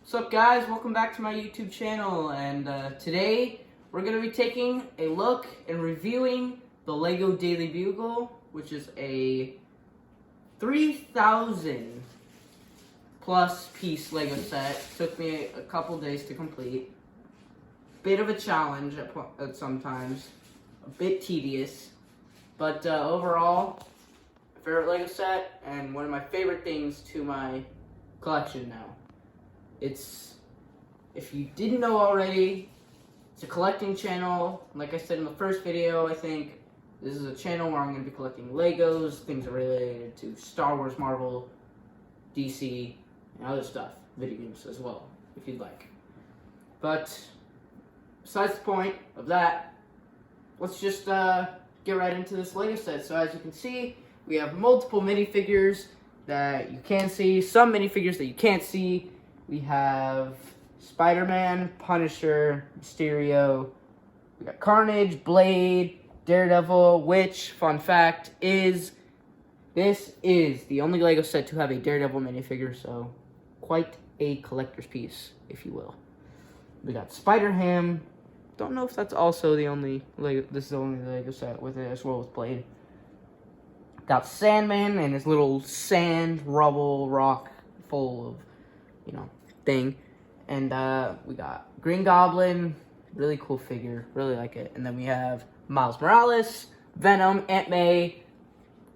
What's up, guys? Welcome back to my YouTube channel, and today we're going to be taking a look and reviewing the LEGO Daily Bugle, which is a 3,000 plus piece LEGO set. Took me a couple days to complete. Bit of a challenge at sometimes, a bit tedious, but overall, my favorite LEGO set and one of my favorite things to my collection now. It's, if you didn't know already, it's a collecting channel. Like I said in the first video, I think this is a channel where I'm going to be collecting Legos, things related to Star Wars, Marvel, DC, and other stuff, video games as well, if you'd like. But besides the point of that, let's just get right into this Lego set. So as you can see, we have multiple minifigures that you can see, some minifigures that you can't see. We have Spider-Man, Punisher, Mysterio. We got Carnage, Blade, Daredevil, which, fun fact, this is the only LEGO set to have a Daredevil minifigure, so quite a collector's piece, if you will. We got Spider-Ham. Don't know if that's also the only LEGO, this is the only LEGO set with it, as well as Blade. Got Sandman and his little sand, rubble, rock full of, thing. And we got Green Goblin, really cool figure, really like it. And then we have Miles Morales, Venom, Aunt May,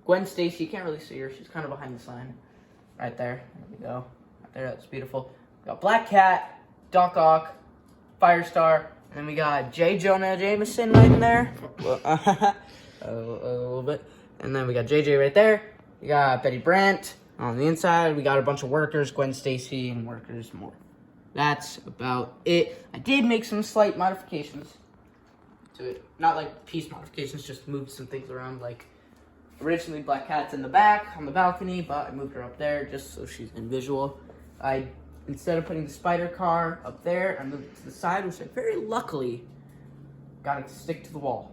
Gwen Stacy. You can't really see her, she's kind of behind the sign. Right there, there we go. Right there, that's beautiful. We got Black Cat, Doc Ock, Firestar, and then we got J. Jonah Jameson right in there. a little bit. And then we got JJ right there. We got Betty Brant. On the inside, we got a bunch of workers, Gwen Stacy, and workers more. That's about it. I did make some slight modifications to it. Not like piece modifications, just moved some things around. Like, originally Black Cat's in the back on the balcony, but I moved her up there just so she's in visual. Instead of putting the spider car up there, I moved it to the side, which I very luckily got it to stick to the wall.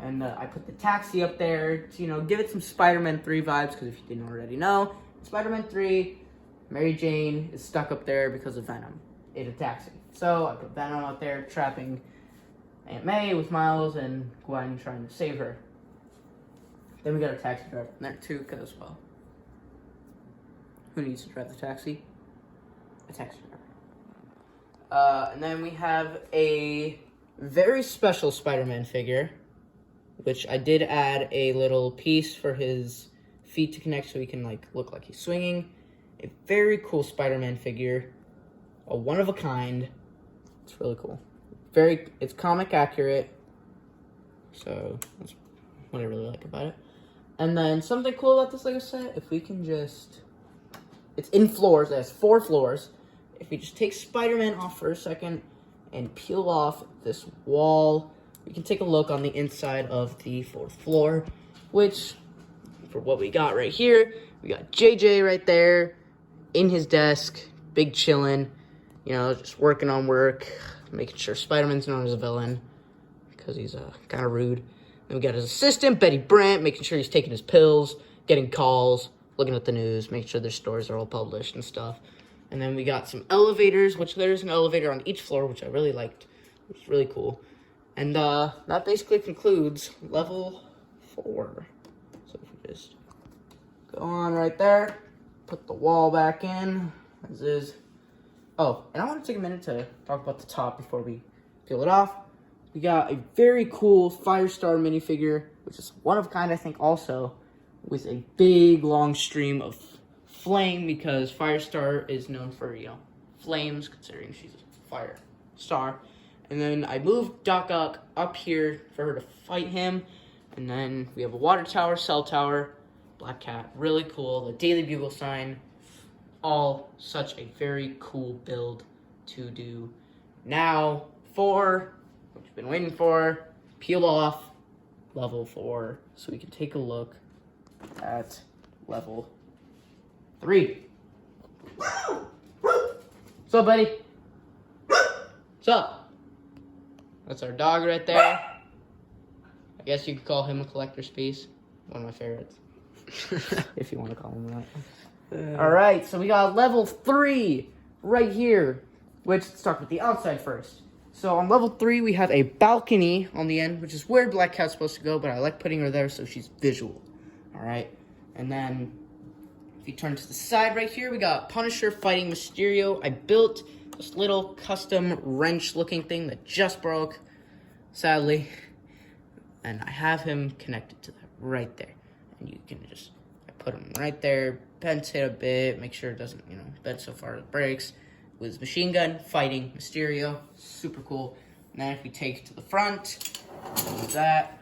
And I put the taxi up there to, give it some Spider-Man 3 vibes, because if you didn't already know, Spider-Man 3, Mary Jane is stuck up there because of Venom in a taxi. So I put Venom out there trapping Aunt May with Miles and Gwen trying to save her. Then we got a taxi driver in there too, because, well, who needs to drive the taxi? A taxi driver. And then we have a very special Spider-Man figure, which I did add a little piece for his feet to connect so he can look like he's swinging. A very cool Spider-Man figure, a one of a kind. It's really cool. It's comic accurate, so that's what I really like about it. And then something cool about this LEGO set, if we can just, it's in floors. It has 4 floors. If we just take Spider-Man off for a second and peel off this wall, we can take a look on the inside of the 4th floor, which, for what we got right here, we got JJ right there in his desk, big chillin', just working on work, making sure Spider-Man's known as a villain because he's kind of rude. Then we got his assistant, Betty Brant, making sure he's taking his pills, getting calls, looking at the news, making sure their stories are all published and stuff. And then we got some elevators, which there's an elevator on each floor, which I really liked. It was really cool. And that basically concludes level 4. So if we just go on right there, put the wall back in, as is. Oh, and I want to take a minute to talk about the top before we peel it off. We got a very cool Firestar minifigure, which is one of a kind, I think, also, with a big, long stream of flame, because Firestar is known for, flames, considering she's a fire star. And then I moved Doc Ock up here for her to fight him. And then we have a water tower, cell tower, Black Cat, really cool. The Daily Bugle sign, all such a very cool build to do. Now for what you've been waiting for, peel off level 4 so we can take a look at level 3. What's up, buddy? What's up? That's our dog right there. I guess you could call him a collector's piece. One of my favorites. If you want to call him that. Alright, so we got level 3 right here. let's start with the outside first. So on level 3, we have a balcony on the end, which is where Black Cat's supposed to go, but I like putting her there so she's visual. Alright? And then, if you turn to the side right here, we got Punisher fighting Mysterio. I built this little custom wrench-looking thing that just broke, sadly. And I have him connected to that right there. And you can just, I put him right there, bent it a bit, make sure it doesn't, bend so far it breaks. With his machine gun fighting Mysterio. Super cool. And then if we take it to the front, like that,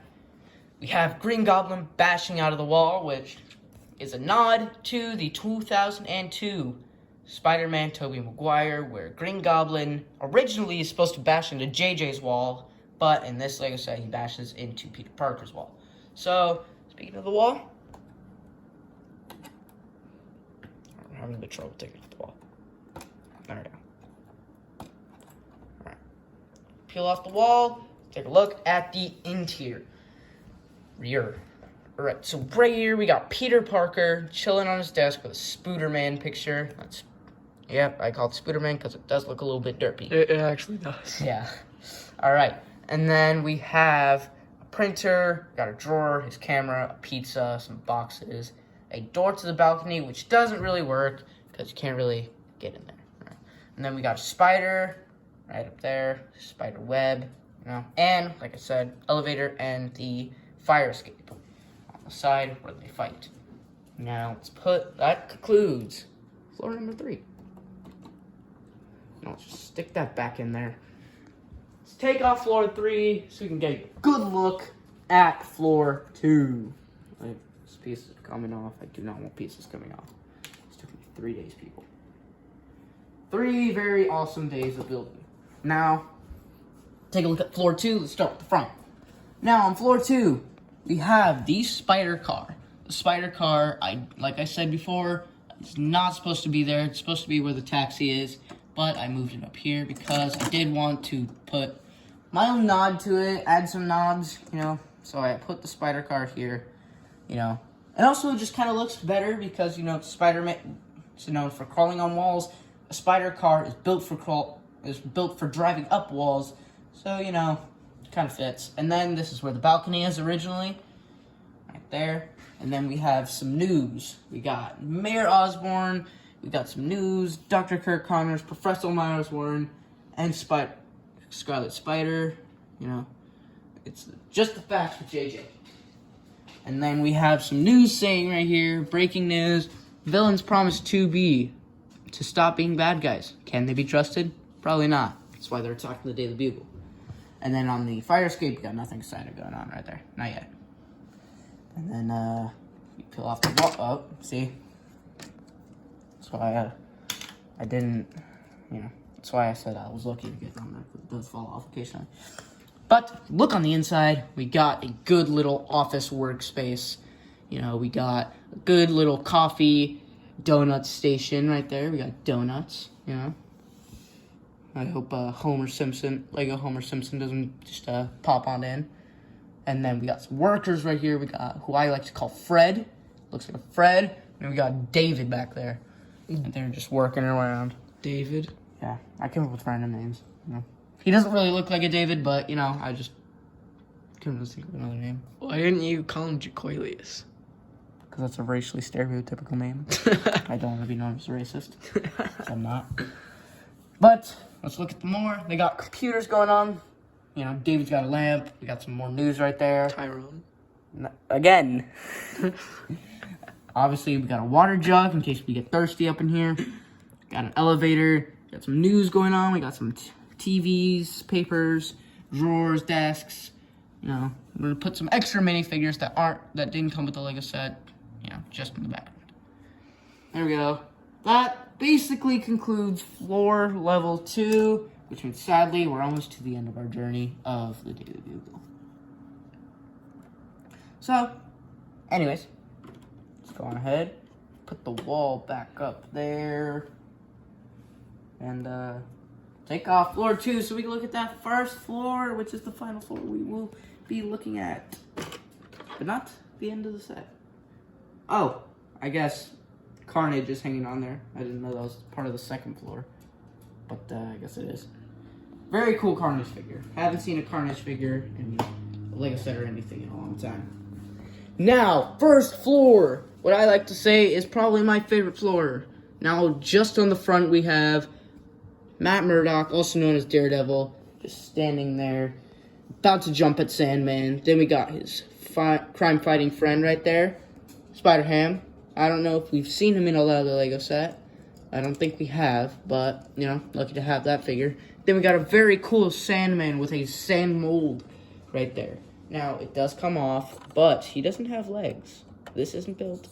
we have Green Goblin bashing out of the wall, which is a nod to the 2002 Spider-Man Tobey Maguire, where Green Goblin originally is supposed to bash into JJ's wall, but in this Lego set, he bashes into Peter Parker's wall. So, speaking of the wall, I'm having a bit of trouble taking off the wall. There we go. Alright. Peel off the wall, take a look at the interior. Alright, so right here we got Peter Parker chilling on his desk with a Spooderman picture. Yep, I call it Spooderman because it does look a little bit derpy. It actually does. Yeah. Alright, and then we have a printer, got a drawer, his camera, a pizza, some boxes, a door to the balcony, which doesn't really work because you can't really get in there. Right. And then we got a spider right up there, spider web, and like I said, elevator and the fire escape on the side where they fight. Now that concludes floor number 3. Now let's just stick that back in there. Let's take off floor 3 so we can get a good look at floor 2. This piece is coming off. I do not want pieces coming off. This took me 3 days, people. 3 very awesome days of building. Now, take a look at floor 2. Let's start with the front. Now, on floor 2, we have the spider car. The spider car, like I said before, it's not supposed to be there. It's supposed to be where the taxi is, but I moved it up here because I did want to put my own nod to it, add some nods, So I put the spider car here, And also it just kind of looks better because, Spider-Man is known for crawling on walls. A spider car is built for driving up walls. So, it kind of fits. And then this is where the balcony is originally. Right there. And then we have some news. We got Mayor Osborn. We got some news. Dr. Kirk Connors, Professor Miles Warren, and Scarlet Spider. It's just the facts with JJ. And then we have some news saying right here, breaking news. Villains promise to stop being bad guys. Can they be trusted? Probably not. That's why they're talking the Daily Bugle. And then on the fire escape, we got nothing exciting going on right there. Not yet. And then, you peel off the wall. Oh, see? That's why I didn't, that's why I said I was lucky to get on that, because it does fall off occasionally. But, look on the inside. We got a good little office workspace. We got a good little coffee donut station right there. We got donuts, I hope Lego Homer Simpson doesn't just pop on in. And then we got some workers right here. We got who I like to call Fred. Looks like a Fred. And we got David back there. And they're just working around. David? Yeah, I came up with random names. He doesn't really look like a David, but, I just couldn't really think of another name. Why didn't you call him Jacoilius? Because that's a racially stereotypical name. I don't want to be known as a racist. I'm not. But let's look at the more. They got computers going on. David's got a lamp. We got some more news right there. Tyrone. Again. Obviously, we got a water jug in case we get thirsty up in here. Got an elevator. Got some news going on. We got some TVs, papers, drawers, desks. We're gonna put some extra minifigures that didn't come with the Lego set. Just in the background. There we go. That basically concludes floor level 2, which means sadly we're almost to the end of our journey of the Daily Bugle. So, anyways, let's go on ahead, put the wall back up there, and take off floor 2 so we can look at that first floor, which is the final floor we will be looking at, but not the end of the set. Oh, I guess Carnage is hanging on there. I didn't know that was part of the second floor. but I guess it is. Very cool Carnage figure. Haven't seen a Carnage figure in a Lego set or anything in a long time. Now, first floor. What I like to say is probably my favorite floor. Now, just on the front, we have Matt Murdock, also known as Daredevil, just standing there, about to jump at Sandman. Then we got his crime-fighting friend right there, Spider-Ham. I don't know if we've seen him in a lot of the Lego set. I don't think we have, but, you know, lucky to have that figure. Then we got a very cool Sandman with a sand mold right there. Now, it does come off, but he doesn't have legs. This isn't built.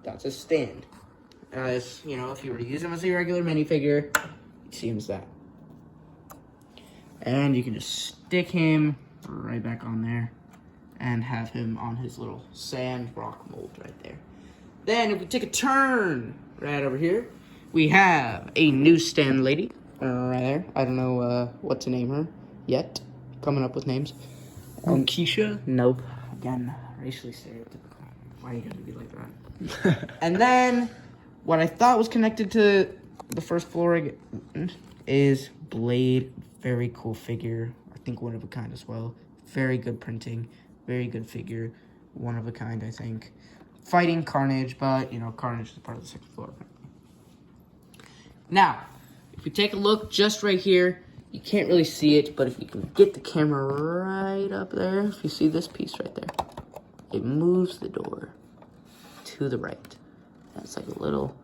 That's a stand. As, you know, if you were to use him as a regular minifigure, it seems that. And you can just stick him right back on there and have him on his little sand rock mold right there. Then, if we take a turn right over here, we have a newsstand lady right there. I don't know what to name her yet. Coming up with names. Keisha? Nope. Again, racially stereotypical. Why are you gonna be like that? And then, what I thought was connected to the first floor is Blade. Very cool figure. I think one of a kind as well. Very good printing. Very good figure. One of a kind, I think. Fighting Carnage, but, you know, Carnage is part of the second floor. Now, if you take a look just right here, you can't really see it, but if you can get the camera right up there, if you see this piece right there, it moves the door to the right. That's like a little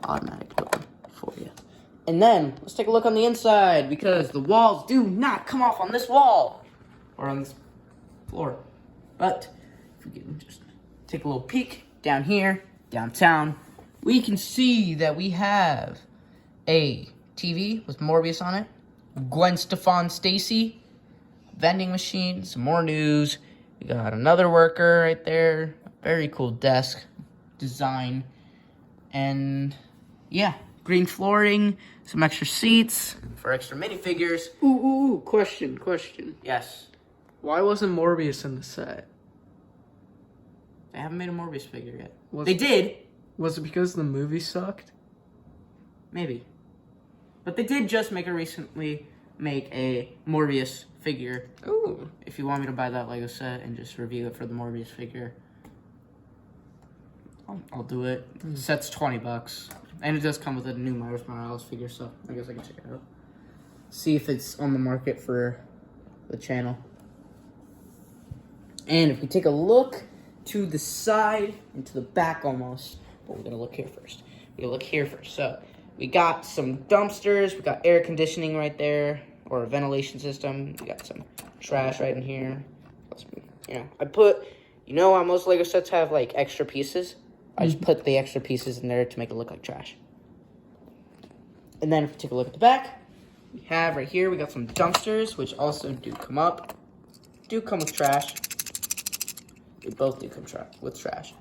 automatic door for you. And then, let's take a look on the inside, because the walls do not come off on this wall, or on this floor. But, if we can just take a little peek down here, downtown, we can see that we have a TV with Morbius on it, Gwen Stacy, vending machine, some more news. We got another worker right there. Very cool desk design. And yeah, green flooring, some extra seats for extra minifigures. Ooh, question. Yes. Why wasn't Morbius in the set? They haven't made a Morbius figure yet. They did. Was it because the movie sucked? Maybe. But they did just make a Morbius figure. Ooh. If you want me to buy that Lego set and just review it for the Morbius figure, I'll do it. Set's $20. And it does come with a new Miles Morales figure, so I guess I can check it out. See if it's on the market for the channel. And if we take a look to the side and to the back almost, but we're gonna look here first. So we got some dumpsters, we got air conditioning right there, or a ventilation system. We got some trash right in here. You know, you know how most Lego sets have like extra pieces? I just put the extra pieces in there to make it look like trash. And then if we take a look at the back, we have right here, we got some dumpsters, which also do come with trash. They both do come with trash.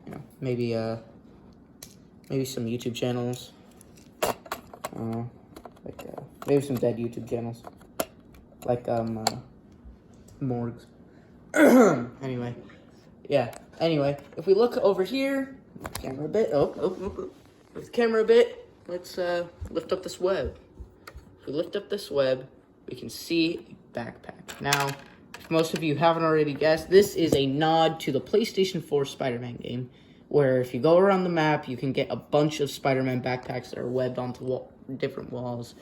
You know, maybe some YouTube channels. Maybe some dead YouTube channels. Like, morgues. Anyway. Yeah. Anyway, if we look over here, camera a bit. With the camera a bit, let's lift up this web. If we lift up this web, we can see a backpack. Now, if most of you haven't already guessed, this is a nod to the PlayStation 4 Spider-Man game, where if you go around the map, you can get a bunch of Spider-Man backpacks that are webbed onto different walls.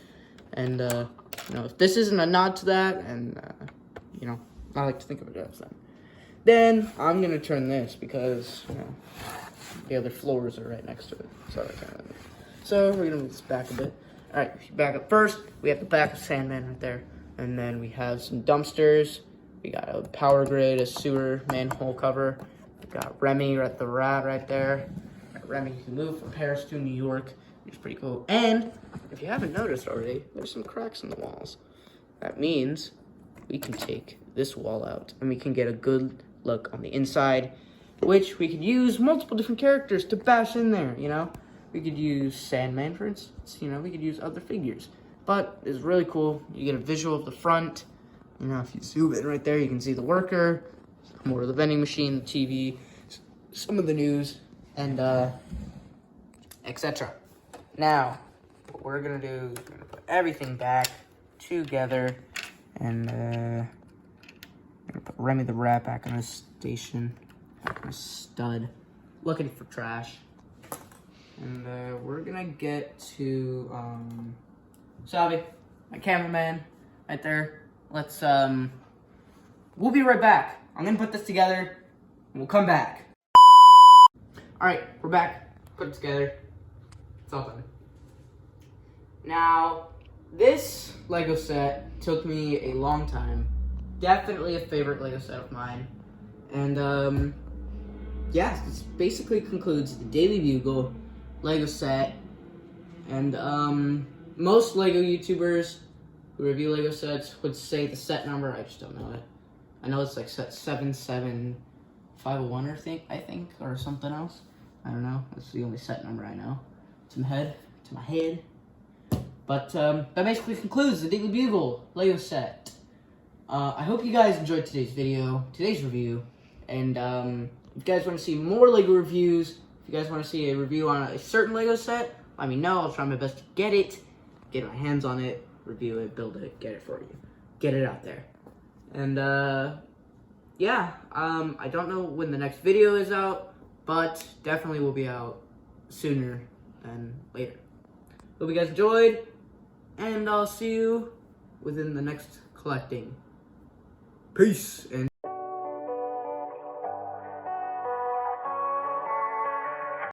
And, you know, if this isn't a nod to that, and, you know, I like to think of it as that. Then I'm going to turn this because, you know, the other floors are right next to it. So we're going to move this back a bit. All right, if you back up first, we have the back of Sandman right there. And then we have some dumpsters. We got a power grid, a sewer manhole cover. We got Remy, the rat right there. Remy can move from Paris to New York, which is pretty cool. And if you haven't noticed already, there's some cracks in the walls. That means we can take this wall out and we can get a good look on the inside, which we could use multiple different characters to bash in there, you know? We could use Sandman, for instance, you know, we could use other figures. But it's really cool. You get a visual of the front. You know, if you zoom in right there, you can see the worker, more of the vending machine, the TV, some of the news, and etc. Now, what we're gonna do is we're gonna put everything back together, and I'm gonna put Remy the rat back on his station, back on his stud, looking for trash. And we're gonna get to Salvi, my cameraman, right there. Let's we'll be right back. I'm gonna put this together, and we'll come back. All right, we're back. Put it together. It's all done. Now, this Lego set took me a long time. Definitely a favorite Lego set of mine. And yeah, this basically concludes the Daily Bugle Lego set. And most Lego YouTubers who review Lego sets would say the set number. I just don't know it. I know it's like set 77501 I think, or something else. I don't know. That's the only set number I know. To my head. But that basically concludes the Daily Bugle Lego set. I hope you guys enjoyed today's review. And if you guys want to see more Lego reviews, if you guys want to see a review on a certain Lego set, let me know. I'll try my best to get my hands on it, review it, build it, get it for you. Get it out there. And yeah, I don't know when the next video is out, but definitely will be out sooner than later. Hope you guys enjoyed, and I'll see you within the next collecting. Peace. And